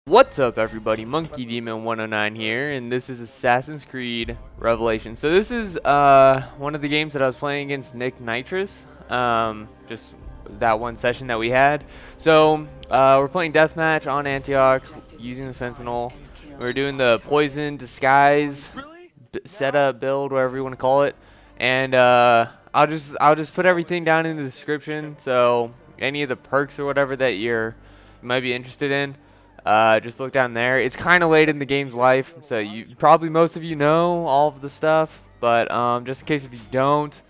What's up, everybody? Monkey Demon 109 here, and this is Assassin's Creed Revelation. So this is one of the games that I was playing against Nick Nitrous, just that one session that we had. So we're playing Deathmatch on Antioch using the Sentinel. We're doing the Poison Disguise setup build, whatever you want to call it, and I'll just put everything down in the description. So any of the perks or whatever that you might be interested in. Just look down there. It's kind of late in the game's life, so most of you know all of the stuff, but just in case if you don't,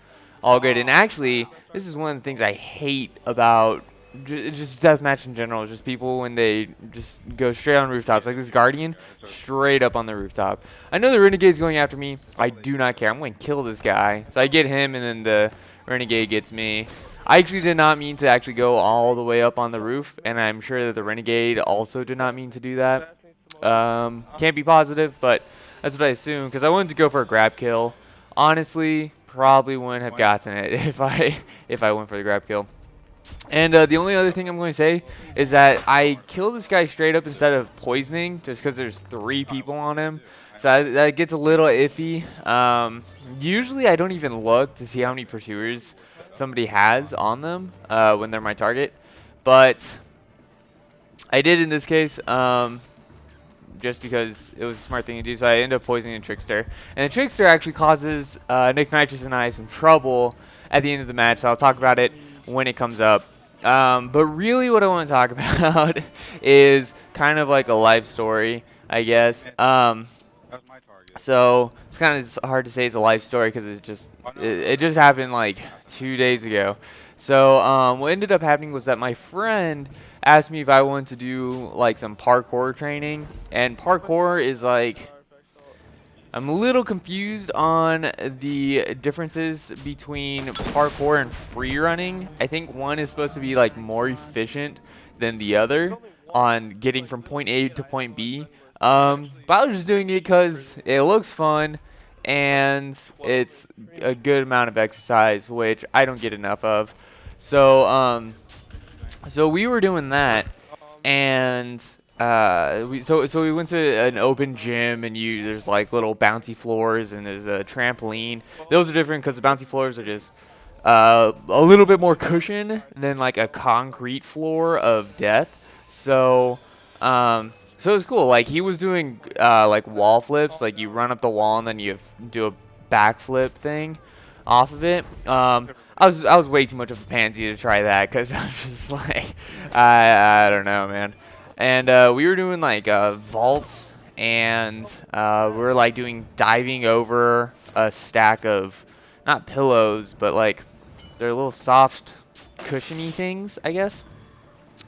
all good. And actually, this is one of the things I hate about just deathmatch in general. Just people when they just go straight on rooftops, like this Guardian, straight up on the rooftop. I know the Renegade's going after me. I do not care. I'm going to kill this guy. So I get him, and then the Renegade gets me. I actually did not mean to actually go all the way up on the roof, and I'm sure that the Renegade also did not mean to do that. Can't be positive, but that's what I assume, because I wanted to go for a grab kill. Honestly, probably wouldn't have gotten it if I went for the grab kill. And the only other thing I'm going to say is that I killed this guy straight up instead of poisoning, just because there's 3 people on him. So that gets a little iffy. Usually I don't even look to see how many pursuers somebody has on them when they're my target. But I did in this case just because it was a smart thing to do. So I ended up poisoning a Trickster. And the Trickster actually causes Nick Nitrous and I some trouble at the end of the match. So I'll talk about it when it comes up. But really what I want to talk about is kind of like a life story, I guess. So it's kind of hard to say it's a life story because it just happened like 2 days ago. So what ended up happening was that my friend asked me if I wanted to do like some parkour training, and parkour is like, I'm a little confused on the differences between parkour and free running. I think one is supposed to be like more efficient than the other on getting from point A to point B. But I was just doing it because it looks fun and it's a good amount of exercise, which I don't get enough of. So so we were doing that, and so we went to an open gym, and there's like little bouncy floors, and there's a trampoline. Those are different because the bouncy floors are just a little bit more cushion than like a concrete floor of death. So so it was cool. Like he was doing like wall flips, like you run up the wall and then you do a backflip thing off of it. I was way too much of a pansy to try that because I was just like, I don't know, man. And we were doing like vaults, and we were like doing diving over a stack of not pillows, but like they're little soft, cushiony things, I guess.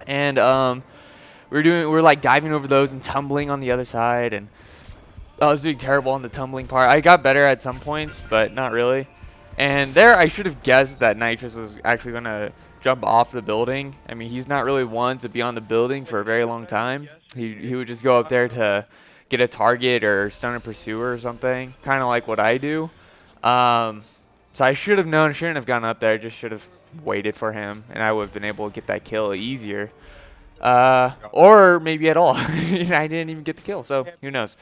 And we were like diving over those and tumbling on the other side, and I was doing terrible on the tumbling part. I got better at some points, but not really. And there, I should have guessed that Nitrous was actually going to jump off the building. I mean, he's not really one to be on the building for a very long time. He would just go up there to get a target or stun a pursuer or something, kind of like what I do. So I should have known, shouldn't have gone up there. I just should have waited for him, and I would have been able to get that kill easier. Or maybe at all. I didn't even get the kill, so who knows.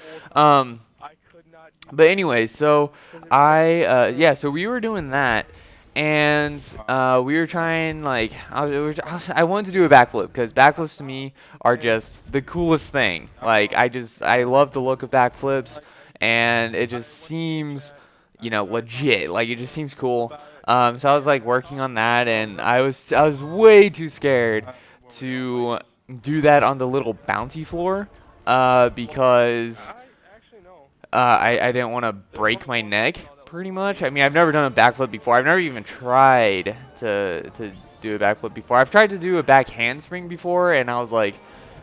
But anyway, so yeah, so we were doing that, and we were trying, like, I wanted to do a backflip, because backflips to me are just the coolest thing. Like, I love the look of backflips, and it just seems, you know, legit. Like, it just seems cool. So I was, like, working on that, and I was way too scared to do that on the little bounty floor, because I didn't want to break my neck, pretty much. I mean, I've never done a backflip before. I've never even tried to do a backflip before. I've tried to do a back handspring before, and I was like,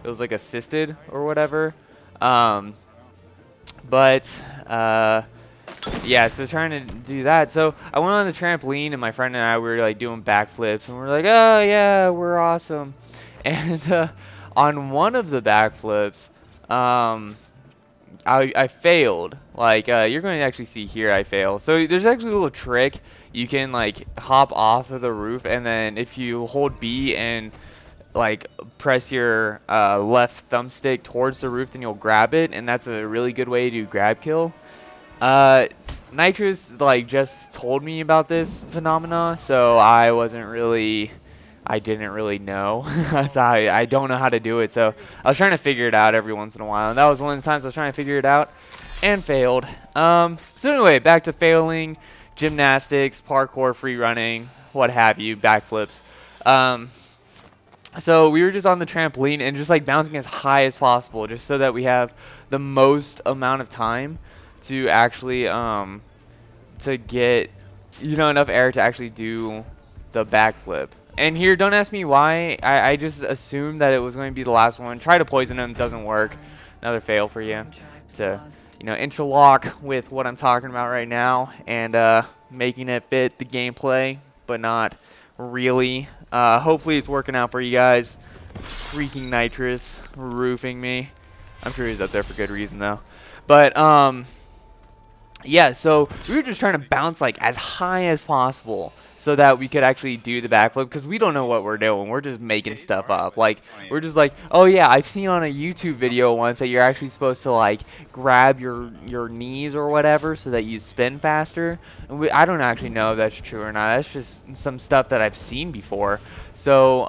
it was like assisted or whatever. Yeah, so trying to do that. So I went on the trampoline, and my friend and I were like doing backflips, and we were like, oh yeah, we're awesome. And on one of the backflips, I failed. Like, you're going to actually see here I fail. So there's actually a little trick. You can, like, hop off of the roof, and then if you hold B and like press your left thumbstick towards the roof, then you'll grab it, and that's a really good way to grab kill. Nitrous like just told me about this phenomena, so I didn't really know. So I don't know how to do it, so I was trying to figure it out every once in a while, and that was one of the times I was trying to figure it out and failed. So anyway, back to failing, gymnastics, parkour, free running, what have you, backflips. So we were just on the trampoline and just like bouncing as high as possible, just so that we have the most amount of time to actually to get enough air to actually do the backflip. And here, don't ask me why. I just assumed that it was going to be the last one. Try to poison him, doesn't work. Another fail for you. To interlock with what I'm talking about right now and making it fit the gameplay, but not really. Hopefully it's working out for you guys. Freaking Nitrous roofing me. I'm sure he's up there for good reason though. But yeah, so we were just trying to bounce like as high as possible so that we could actually do the backflip, because we don't know what we're doing. We're just making stuff up. Like, we're just like, oh yeah, I've seen on a YouTube video once that you're actually supposed to like grab your knees or whatever so that you spin faster. And I don't actually know if that's true or not. That's just some stuff that I've seen before. So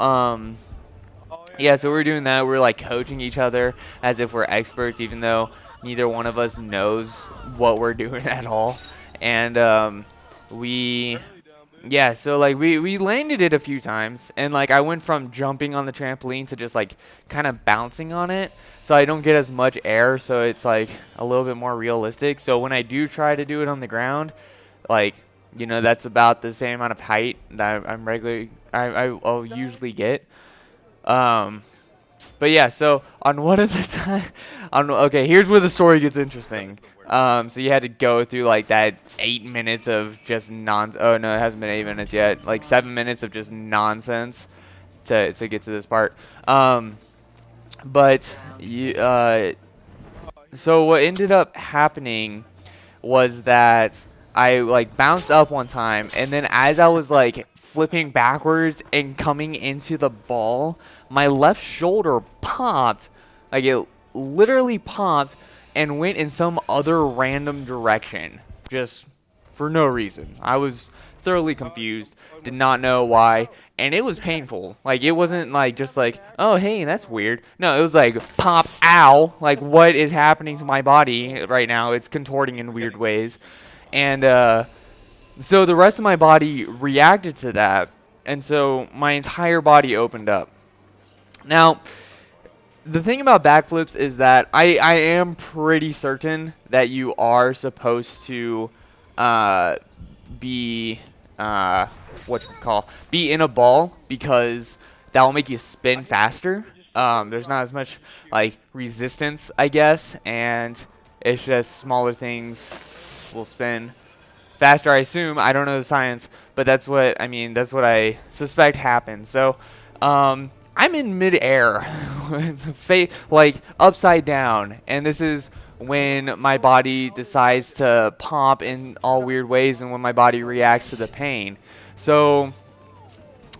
yeah, so we're doing that. We're like coaching each other as if we're experts, even though neither one of us knows what we're doing at all. And yeah, so like we landed it a few times, and like I went from jumping on the trampoline to just like kind of bouncing on it, so I don't get as much air, so it's like a little bit more realistic. So when I do try to do it on the ground, like that's about the same amount of height that I'll usually get. But yeah, so on one of the time, okay, here's where the story gets interesting. So you had to go through like that 8 minutes of just oh no, it hasn't been 8 minutes yet. Like 7 minutes of just nonsense to get to this part. But so what ended up happening was that I like bounced up one time, and then as I was like flipping backwards and coming into the ball, my left shoulder popped. Like it literally popped and went in some other random direction, just for no reason. I was thoroughly confused, did not know why, and it was painful. Like it wasn't like just like, oh hey, that's weird. No, it was like pop, ow, like what is happening to my body right now? It's contorting in weird ways. And so the rest of my body reacted to that, and so my entire body opened up. Now, the thing about backflips is that I am pretty certain that you are supposed to be be in a ball, because that will make you spin faster. There's not as much like resistance, I guess, and it's just smaller things will spin faster, I assume. I don't know the science, but that's what I suspect happened. So I'm in midair, like upside down, and this is when my body decides to pop in all weird ways and when my body reacts to the pain. So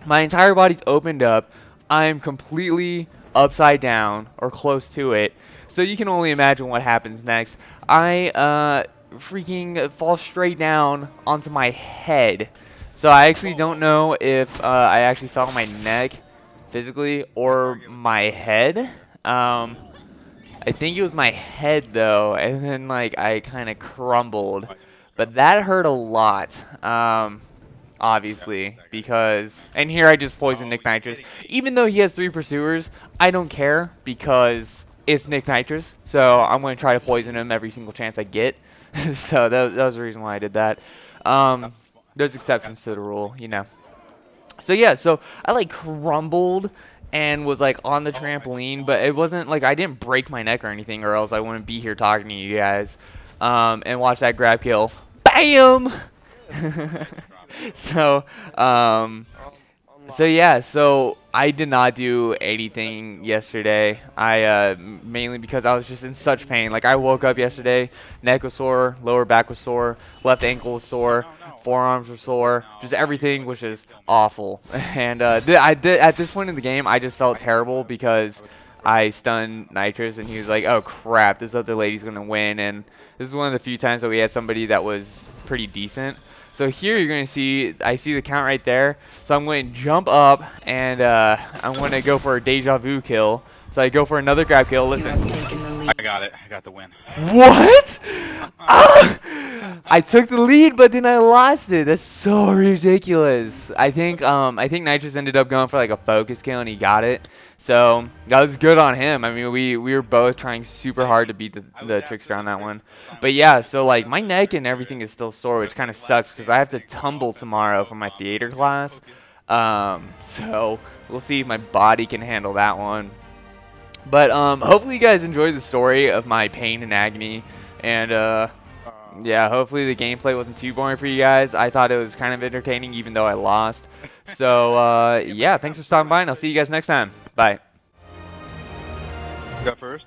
my entire body's opened up. I'm completely upside down or close to it. So you can only imagine what happens next. I freaking fall straight down onto my head. So I actually don't know if I actually fell on my neck physically or my head. I think it was my head though, and then like I kind of crumbled, but that hurt a lot. Obviously, because, and here I just poisoned Nick Nitrous. Even though he has 3 pursuers, I don't care because it's Nick Nitrous, so I'm going to try to poison him every single chance I get. So that was the reason why I did that. There's exceptions to the rule, So yeah, so I like crumbled and was like on the trampoline, but it wasn't like I didn't break my neck or anything, or else I wouldn't be here talking to you guys. And watch that grab kill. BAM! So, so yeah, so I did not do anything yesterday. Mainly because I was just in such pain. Like I woke up yesterday, neck was sore, lower back was sore, left ankle was sore, forearms were sore, just everything was just awful. And I did at this point in the game, I just felt terrible because I stunned Nitrous, and he was like, "Oh crap, this other lady's gonna win." And this is one of the few times that we had somebody that was pretty decent. So here you're going to see, I see the count right there. So I'm going to jump up, and I'm going to go for a deja vu kill. So I go for another grab kill. Listen. I got it. I got the win. What? Ah! I took the lead, but then I lost it. That's so ridiculous. I think Nitrous ended up going for like a focus kill, and he got it. So that was good on him. I mean, we were both trying super hard to beat the Trickster on that one. But yeah, so like my neck and everything is still sore, which kind of sucks because I have to tumble tomorrow for my theater class. So we'll see if my body can handle that one. But hopefully you guys enjoyed the story of my pain and agony, and yeah, hopefully the gameplay wasn't too boring for you guys. I thought it was kind of entertaining even though I lost. So yeah, thanks for stopping by, and I'll see you guys next time. Bye. Go first.